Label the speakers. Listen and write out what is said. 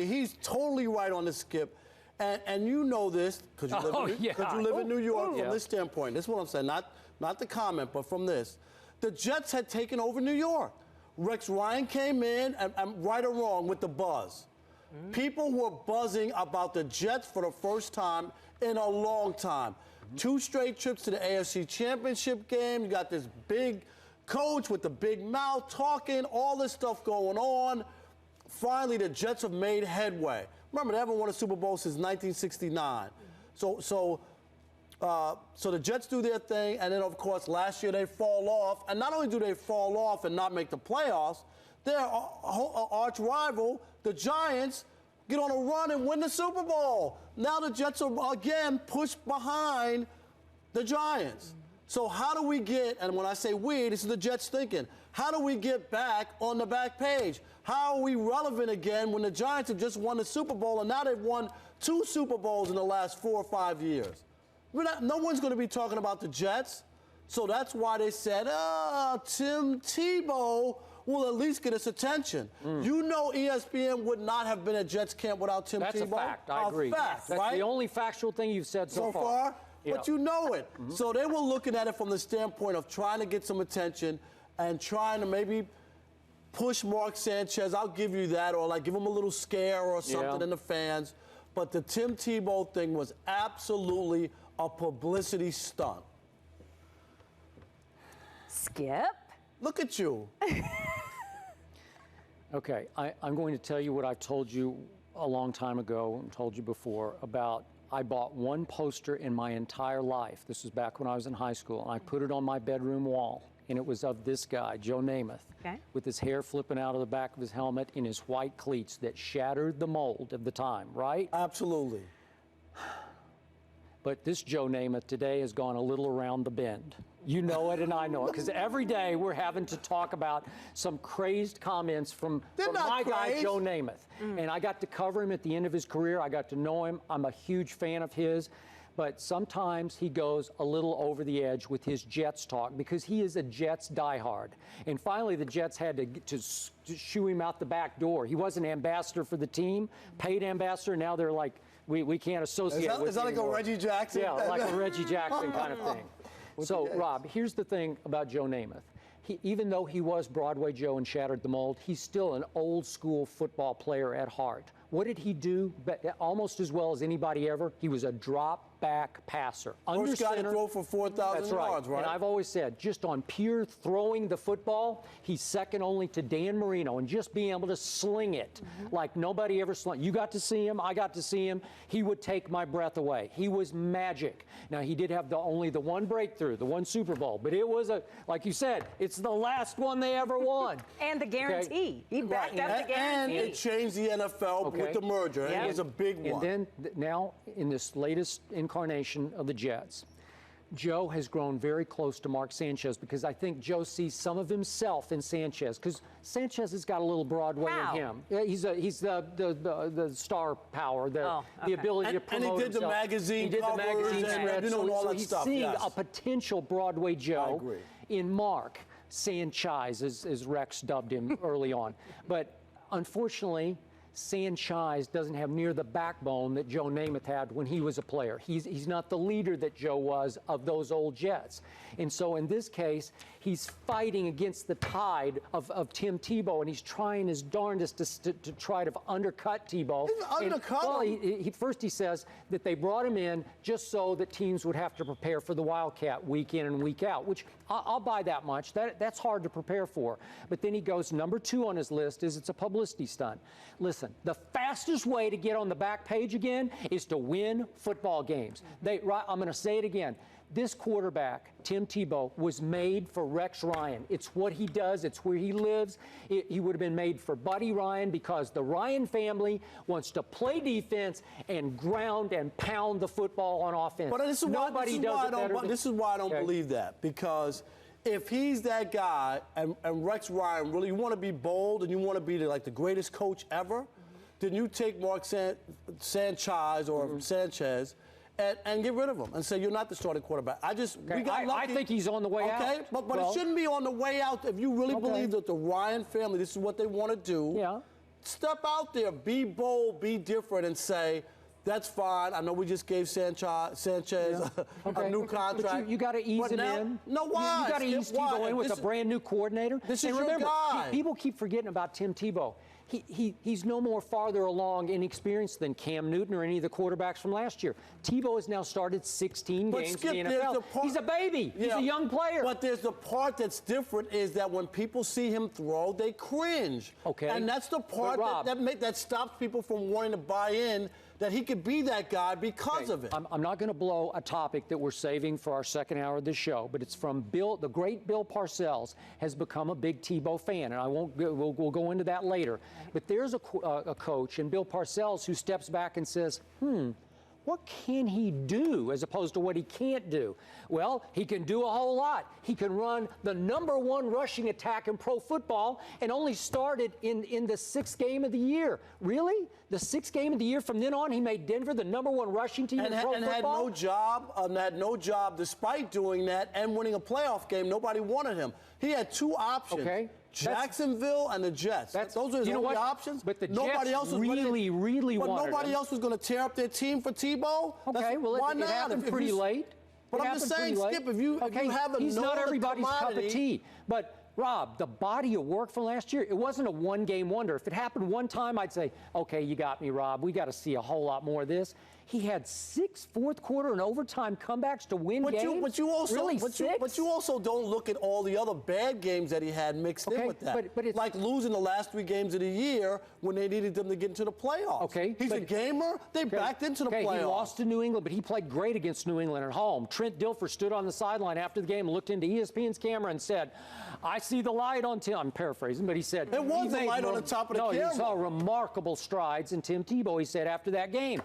Speaker 1: He's totally right on the Skip. And you know this because you live in New York from this standpoint. This is what I'm saying, not the comment, but from this. The Jets had taken over New York. Rex Ryan came in, and right or wrong, with the buzz. People were buzzing about the Jets for the first time in a long time. 2 straight trips to the AFC Championship game. You got this big coach with the big mouth talking, all this stuff going on. Finally, the Jets have made headway. Remember, they haven't won a Super Bowl since 1969. So the Jets do their thing, and then, of course, last year they fall off. And not only do they fall off and not make the playoffs, their arch rival, the Giants, get on a run and win the Super Bowl. Now the Jets are, again, pushed behind the Giants. So how do we get, and when I say we, this is the Jets thinking, how do we get back on the back page? How are we relevant again when the Giants have just won the Super Bowl and now they've won 2 Super Bowls in the last 4 or 5 years? No one's going to be talking about the Jets. So that's why they said, Tim Tebow will at least get us attention. You know ESPN would not have been at Jets camp without Tim Tebow.
Speaker 2: That's a fact. I agree.
Speaker 1: Fact,
Speaker 2: That's
Speaker 1: right?
Speaker 2: the only factual thing you've said so far.
Speaker 1: But you know it. So they were looking at it from the standpoint of trying to get some attention and trying to maybe push Mark Sanchez. I'll give you that, or like give him a little scare or something in the fans. But the Tim Tebow thing was absolutely a publicity stunt.
Speaker 3: Skip?
Speaker 1: Look at you.
Speaker 2: Okay, I'm going to tell you what I told you a long time ago and told you before about I bought 1 poster in my entire life. This was back when I was in high school, and I put it on my bedroom wall, and it was of this guy, Joe Namath, with his hair flipping out of the back of his helmet in his white cleats that shattered the mold of the time, right?
Speaker 1: Absolutely.
Speaker 2: But this Joe Namath today has gone a little around the bend. You know it and I know it, because every day we're having to talk about some crazed comments from my guy, Joe Namath. And I got to cover him at the end of his career. I got to know him. I'm a huge fan of his. But sometimes he goes a little over the edge with his Jets talk because he is a Jets diehard. And finally, the Jets had to shoo him out the back door. He was an ambassador for the team, paid ambassador. Now they're like, we can't associate with him.
Speaker 1: Is that like a Reggie Jackson?
Speaker 2: Yeah, like a Reggie Jackson kind of thing. So, Rob, here's the thing about Joe Namath. Even though he was Broadway Joe and shattered the mold, he's still an old school football player at heart. What did he do almost as well as anybody ever? He was a drop back passer.
Speaker 1: First guy to throw for 4,000 yards, right?
Speaker 2: And I've always said, just on pure throwing the football, he's second only to Dan Marino, and just being able to sling it like nobody ever slung. You got to see him. I got to see him. He would take my breath away. He was magic. Now, he did have only the 1 breakthrough, the 1 Super Bowl, but it was like you said, it's the last one they ever won.
Speaker 3: And the guarantee. He backed up the guarantee.
Speaker 1: And it changed the NFL with the merger. It was a big one.
Speaker 2: And then now, in this latest incarnation of the Jets, Joe has grown very close to Mark Sanchez because I think Joe sees some of himself in Sanchez because Sanchez has got a little Broadway in him. He's the star power, the ability to promote
Speaker 1: and he did
Speaker 2: himself.
Speaker 1: the magazine
Speaker 2: He did the magazine
Speaker 1: spread,
Speaker 2: so he's seeing a potential Broadway Joe in Mark Sanchez, as Rex dubbed him early on. But unfortunately, Sanchez doesn't have near the backbone that Joe Namath had when he was a player. He's not the leader that Joe was of those old Jets. And so in this case, he's fighting against the tide of Tim Tebow, and he's trying his darndest to try to undercut Tebow. First he says that they brought him in just so that teams would have to prepare for the Wildcat week in and week out, which I'll buy that much. That's hard to prepare for. But then he goes, number 2 on his list is it's a publicity stunt. Listen, the fastest way to get on the back page again is to win football games. I'm going to say it again. This quarterback, Tim Tebow, was made for Rex Ryan. It's what he does. It's where he lives. He would have been made for Buddy Ryan because the Ryan family wants to play defense and ground and pound the football on offense.
Speaker 1: But this is why I don't believe that, because if he's that guy and Rex Ryan really, you want to be bold and you want to be like the greatest coach ever, then you take Mark Sanchez or Sanchez and get rid of him and say you're not the starting quarterback. We got lucky.
Speaker 2: I think he's on the way out.
Speaker 1: Okay, but it shouldn't be on the way out if you really believe that the Ryan family, this is what they want to do.
Speaker 2: Yeah.
Speaker 1: step out there, be bold, be different, and say, that's fine. I know we just gave Sanchez a new contract.
Speaker 2: But you got to ease him in.
Speaker 1: No, why?
Speaker 2: You got to ease Tebow in with a brand new coordinator.
Speaker 1: This is your guy.
Speaker 2: People keep forgetting about Tim Tebow. He's no more farther along in experience than Cam Newton or any of the quarterbacks from last year. Tebow has now started 16 games in the NFL. He's a baby. He's a young player.
Speaker 1: But there's the part that's different is that when people see him throw, they cringe.
Speaker 2: Okay.
Speaker 1: And that's the part that stops people from wanting to buy in that he could be that guy because of it.
Speaker 2: I'm not going to blow a topic that we're saving for our second hour of this show, but it's from the great Bill Parcells has become a big Tebow fan, and we'll go into that later. But there's a coach, and Bill Parcells, who steps back and says, what can he do as opposed to what he can't do? Well, he can do a whole lot. He can run the #1 rushing attack in pro football and only started in the 6th game of the year. Really? The 6th game of the year? From then on, he made Denver the #1 rushing team in pro football?
Speaker 1: And had no job despite doing that and winning a playoff game. Nobody wanted him. He had 2 options. Okay. Jacksonville and the Jets. Those are his only options.
Speaker 2: But the Jets really wanted
Speaker 1: nobody else was going to tear up their team for Tebow.
Speaker 2: Okay,
Speaker 1: why
Speaker 2: it
Speaker 1: not?
Speaker 2: happened pretty late.
Speaker 1: But I'm just saying, Skip, if you have a
Speaker 2: he's not everybody's cup of tea. But Rob, the body of work from last year, it wasn't a one-game wonder. If it happened one time, I'd say, okay, you got me, Rob. We got to see a whole lot more of this. He had 6 fourth quarter and overtime comebacks to win games.
Speaker 1: But you also don't look at all the other bad games that he had mixed in with that.
Speaker 2: But it's
Speaker 1: like losing the last 3 games of the year when they needed them to get into the playoffs.
Speaker 2: Okay.
Speaker 1: He's a gamer. They backed into the playoffs.
Speaker 2: He lost to New England, but he played great against New England at home. Trent Dilfer stood on the sideline after the game and looked into ESPN's camera and said, I see the light on Tim. I'm paraphrasing, but he said.
Speaker 1: It was the light on the top of the camera.
Speaker 2: No, he saw remarkable strides in Tim Tebow, he said, after that game.